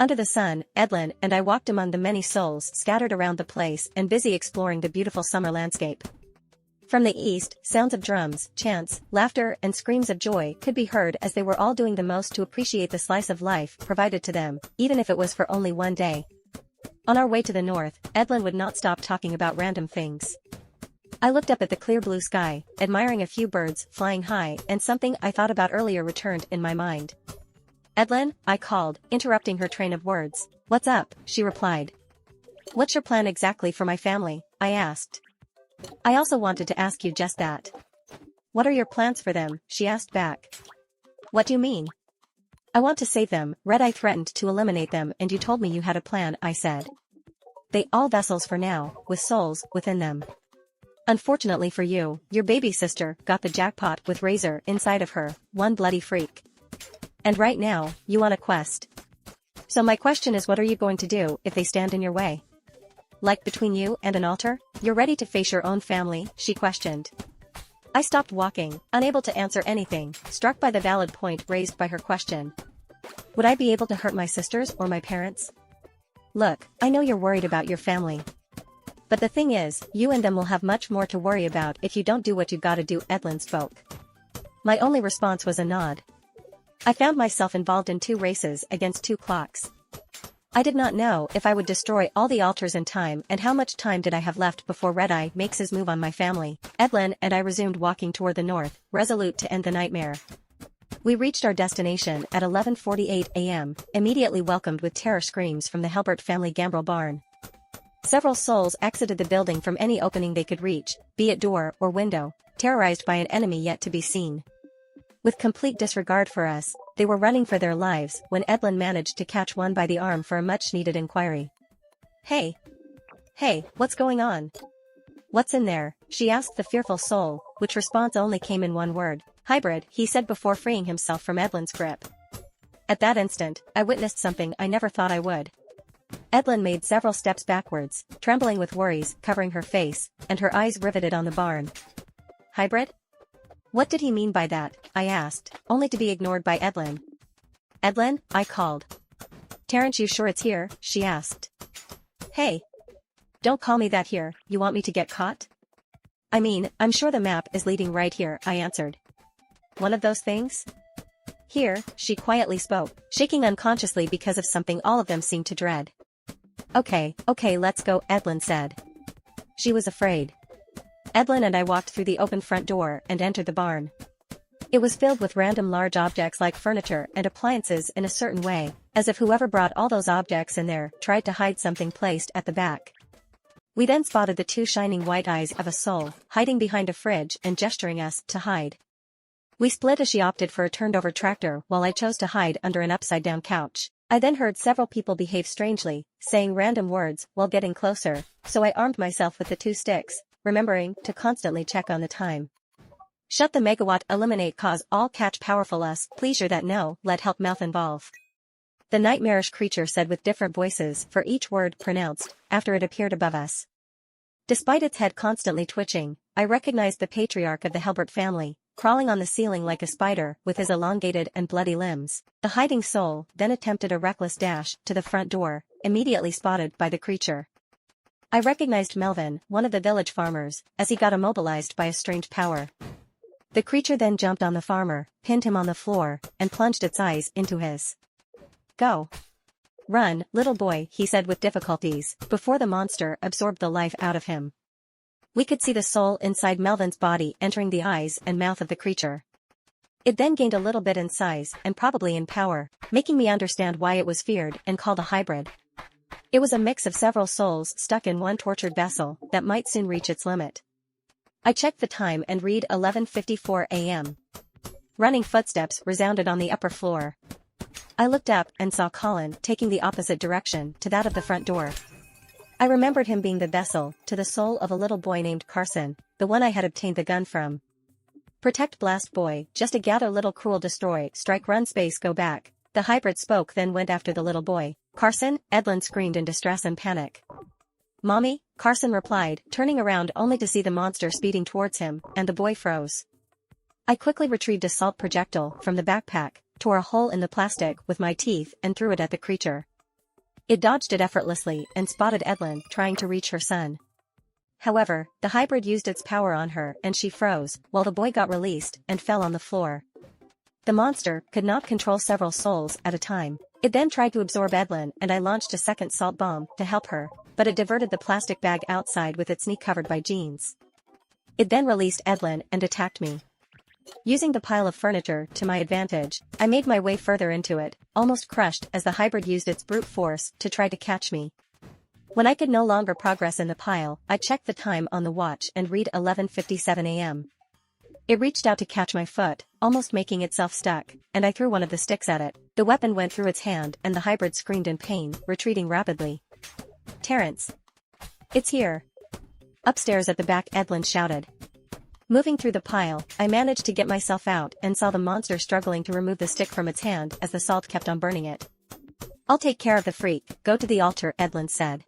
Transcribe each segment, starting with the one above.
Under the sun, Edlynn and I walked among the many souls scattered around the place and busy exploring the beautiful summer landscape. From the east, sounds of drums, chants, laughter and screams of joy could be heard as they were all doing the most to appreciate the slice of life provided to them, even if it was for only one day. On our way to the north, Edlynn would not stop talking about random things. I looked up at the clear blue sky, admiring a few birds flying high, and something I thought about earlier returned in my mind. "Edlynn," I called, interrupting her train of words. "What's up?" she replied. "What's your plan exactly for my family?" I asked. "I also wanted to ask you just that." "What are your plans for them?" she asked back. "What do you mean?" "I want to save them. Red Eye threatened to eliminate them and you told me you had a plan," I said. "They all vessels for now, with souls within them. Unfortunately for you, your baby sister got the jackpot with Razor inside of her, one bloody freak. And right now, you on a quest. So my question is, what are you going to do if they stand in your way? Like between you and an altar? You're ready to face your own family?" she questioned. I stopped walking, unable to answer anything, struck by the valid point raised by her question. Would I be able to hurt my sisters or my parents? "Look, I know you're worried about your family. But the thing is, you and them will have much more to worry about if you don't do what you gotta do," Edlynn spoke. My only response was a nod. I found myself involved in 2 races against 2 clocks. I did not know if I would destroy all the altars in time and how much time did I have left before Red Eye makes his move on my family. Edlynn and I resumed walking toward the north, resolute to end the nightmare. We reached our destination at 11:48 a.m., immediately welcomed with terror screams from the Helbert family gambrel barn. Several souls exited the building from any opening they could reach, be it door or window, terrorized by an enemy yet to be seen. With complete disregard for us, they were running for their lives when Edlynn managed to catch one by the arm for a much-needed inquiry. Hey! Hey, what's going on? What's in there?" she asked the fearful soul, which response only came in one word. "Hybrid," he said before freeing himself from Edlynn's grip. At that instant, I witnessed something I never thought I would. Edlynn made several steps backwards, trembling with worries covering her face, and her eyes riveted on the barn. "Hybrid? What did he mean by that?" I asked, only to be ignored by Edlynn. "Edlynn," I called. "Terrence, you sure it's here?" she asked. "Hey! Don't call me that here, you want me to get caught?" "I mean, I'm sure the map is leading right here," I answered. "One of those things?" "Here," she quietly spoke, shaking unconsciously because of something all of them seemed to dread. Okay, let's go," Edlynn said. She was afraid. Edlynn and I walked through the open front door and entered the barn. It was filled with random large objects like furniture and appliances in a certain way, as if whoever brought all those objects in there tried to hide something placed at the back. We then spotted the 2 shining white eyes of a soul, hiding behind a fridge and gesturing us to hide. We split as she opted for a turned-over tractor while I chose to hide under an upside-down couch. I then heard several people behave strangely, saying random words while getting closer, so I armed myself with the 2 sticks, remembering to constantly check on the time. "Shut the megawatt, eliminate cause all catch powerful us, pleasure that no, let help mouth involve," the nightmarish creature said with different voices for each word pronounced, after it appeared above us. Despite its head constantly twitching, I recognized the patriarch of the Helbert family, crawling on the ceiling like a spider with his elongated and bloody limbs. The hiding soul then attempted a reckless dash to the front door, immediately spotted by the creature. I recognized Melvin, one of the village farmers, as he got immobilized by a strange power. The creature then jumped on the farmer, pinned him on the floor, and plunged its eyes into his. "Go. Run, little boy," he said with difficulties, before the monster absorbed the life out of him. We could see the soul inside Melvin's body entering the eyes and mouth of the creature. It then gained a little bit in size and probably in power, making me understand why it was feared and called a hybrid. It was a mix of several souls stuck in one tortured vessel that might soon reach its limit. I checked the time and read 11:54 a.m. Running footsteps resounded on the upper floor. I looked up and saw Colin taking the opposite direction to that of the front door. I remembered him being the vessel to the soul of a little boy named Carson, the one I had obtained the gun from. "Protect blast boy, just a gather little cruel destroy, strike run space go back," the hybrid spoke then went after the little boy. "Carson," Edlynn screamed in distress and panic. "Mommy," Carson replied, turning around only to see the monster speeding towards him, and the boy froze. I quickly retrieved a salt projectile from the backpack, tore a hole in the plastic with my teeth and threw it at the creature. It dodged it effortlessly and spotted Edlynn trying to reach her son. However, the hybrid used its power on her and she froze, while the boy got released and fell on the floor. The monster could not control several souls at a time. It then tried to absorb Edlynn and I launched a second salt bomb to help her, but it diverted the plastic bag outside with its knee covered by jeans. It then released Edlynn and attacked me. Using the pile of furniture to my advantage, I made my way further into it, almost crushed as the hybrid used its brute force to try to catch me. When I could no longer progress in the pile, I checked the time on the watch and read 11:57 a.m. It reached out to catch my foot, almost making itself stuck, and I threw one of the sticks at it. The weapon went through its hand and the hybrid screamed in pain, retreating rapidly. "Terrence! It's here!" Upstairs at the back, Edlynn shouted. Moving through the pile, I managed to get myself out and saw the monster struggling to remove the stick from its hand as the salt kept on burning it. "I'll take care of the freak, go to the altar," Edlynn said.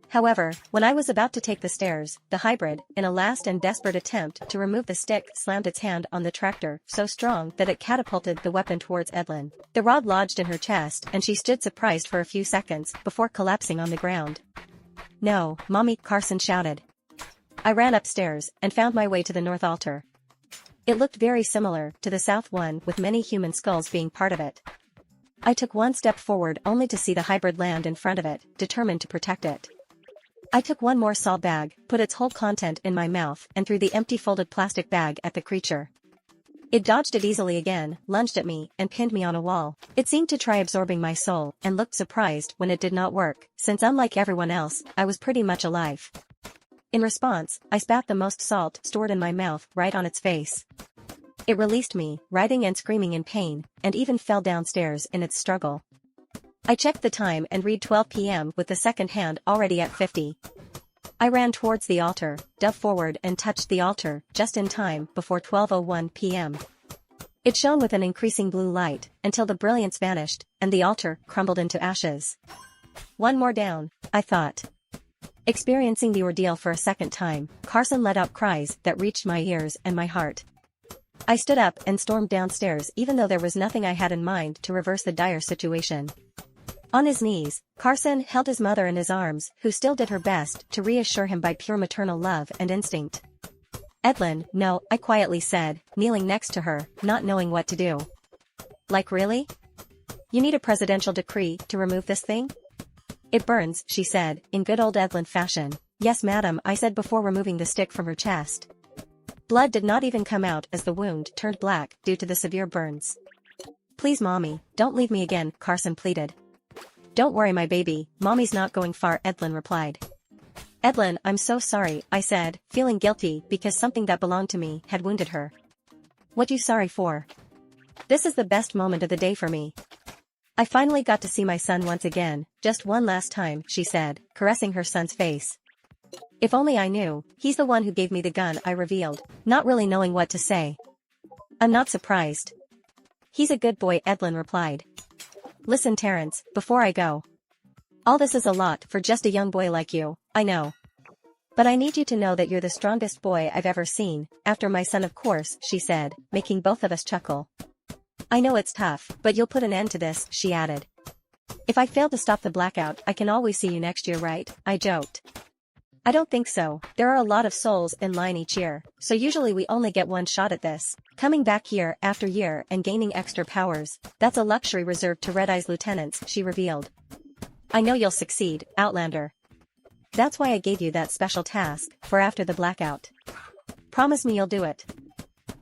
However, when I was about to take the stairs, the hybrid, in a last and desperate attempt to remove the stick, slammed its hand on the tractor so strong that it catapulted the weapon towards Edlynn. The rod lodged in her chest and she stood surprised for a few seconds before collapsing on the ground. "No, Mommy," Carson shouted. I ran upstairs and found my way to the north altar. It looked very similar to the south one, with many human skulls being part of it. I took one step forward only to see the hybrid land in front of it, determined to protect it. I took one more salt bag, put its whole content in my mouth and threw the empty folded plastic bag at the creature. It dodged it easily again, lunged at me, and pinned me on a wall. It seemed to try absorbing my soul and looked surprised when it did not work, since unlike everyone else, I was pretty much alive. In response, I spat the most salt stored in my mouth right on its face. It released me, writhing and screaming in pain, and even fell downstairs in its struggle. I checked the time and read 12 p.m. with the second hand already at 50. I ran towards the altar, dove forward and touched the altar just in time before 12:01 p.m. It shone with an increasing blue light until the brilliance vanished and the altar crumbled into ashes. One more down, I thought. Experiencing the ordeal for a second time, Carson let out cries that reached my ears and my heart. I stood up and stormed downstairs even though there was nothing I had in mind to reverse the dire situation. On his knees, Carson held his mother in his arms, who still did her best to reassure him by pure maternal love and instinct. "Edlynn, no," I quietly said, kneeling next to her, not knowing what to do. "Like really? You need a presidential decree to remove this thing?" "It burns," she said, in good old Edlynn fashion. "Yes, madam," I said before removing the stick from her chest. Blood did not even come out as the wound turned black due to the severe burns. "Please, Mommy, don't leave me again," Carson pleaded. "Don't worry, my baby, Mommy's not going far," Edlynn replied. "Edlynn, I'm so sorry," I said, feeling guilty because something that belonged to me had wounded her. "What you sorry for? This is the best moment of the day for me. I finally got to see my son once again, just one last time," she said, caressing her son's face. "If only I knew, he's the one who gave me the gun," I revealed, not really knowing what to say. "I'm not surprised. He's a good boy," Edlynn replied. "Listen, Terrence, before I go. All this is a lot for just a young boy like you, I know. But I need you to know that you're the strongest boy I've ever seen, after my son of course," she said, making both of us chuckle. "I know it's tough, but you'll put an end to this," she added. "If I fail to stop the blackout, I can always see you next year, right?" I joked. "I don't think so. There are a lot of souls in line each year, so usually we only get one shot at this. Coming back year after year and gaining extra powers, that's a luxury reserved to Red Eye's lieutenants," she revealed. "I know you'll succeed, Outlander. That's why I gave you that special task for after the blackout. Promise me you'll do it."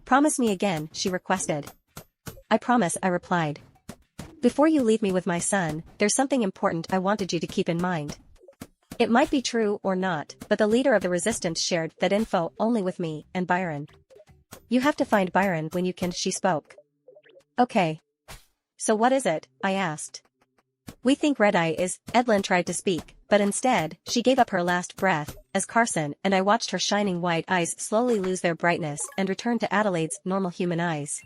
"Promise me again," she requested. "I promise," I replied. "Before you leave me with my son, there's something important I wanted you to keep in mind. It might be true or not, but the leader of the resistance shared that info only with me and Byron. You have to find Byron when you can," she spoke. "Okay. So what is it?" I asked. "We think Red Eye is," Edlynn tried to speak, but instead, she gave up her last breath, as Carson and I watched her shining white eyes slowly lose their brightness and return to Adelaide's normal human eyes.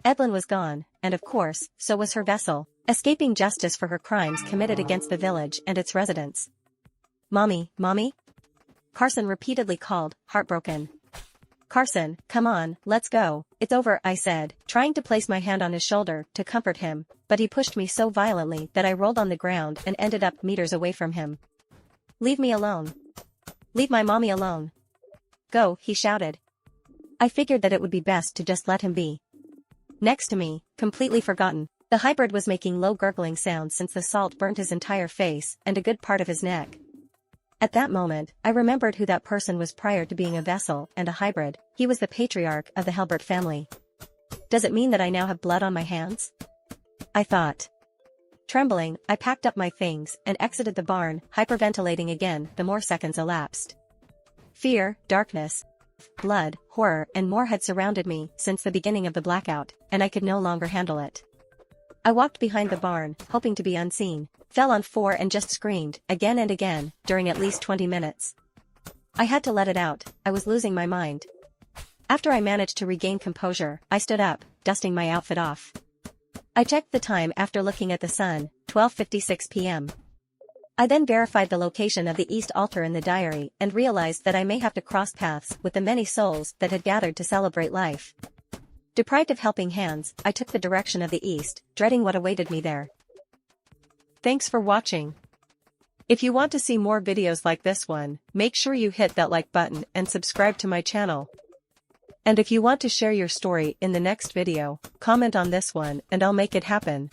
Edlynn was gone, and of course, so was her vessel, escaping justice for her crimes committed against the village and its residents. "Mommy, Mommy?" Carson repeatedly called, heartbroken. Carson, come on, let's go, it's over, I said, trying to place my hand on his shoulder to comfort him, but he pushed me so violently that I rolled on the ground and ended up meters away from him. Leave me alone. Leave my mommy alone. Go, he shouted. I figured that it would be best to just let him be. Next to me, completely forgotten, the hybrid was making low gurgling sounds since the salt burnt his entire face and a good part of his neck. At that moment, I remembered who that person was prior to being a vessel and a hybrid. He was the patriarch of the Halbert family. Does it mean that I now have blood on my hands? I thought. Trembling, I packed up my things and exited the barn, hyperventilating again the more seconds elapsed. Fear, darkness, blood, horror, and more had surrounded me since the beginning of the blackout, and I could no longer handle it. I walked behind the barn, hoping to be unseen, fell on 4 and just screamed, again and again, during at least 20 minutes. I had to let it out, I was losing my mind. After I managed to regain composure, I stood up, dusting my outfit off. I checked the time after looking at the sun, 12:56 p.m. I then verified the location of the East altar in the diary and realized that I may have to cross paths with the many souls that had gathered to celebrate life. Deprived of helping hands, I took the direction of the East, dreading what awaited me there. Thanks for watching. If you want to see more videos like this one, make sure you hit that like button and subscribe to my channel. And if you want to share your story in the next video, comment on this one and I'll make it happen.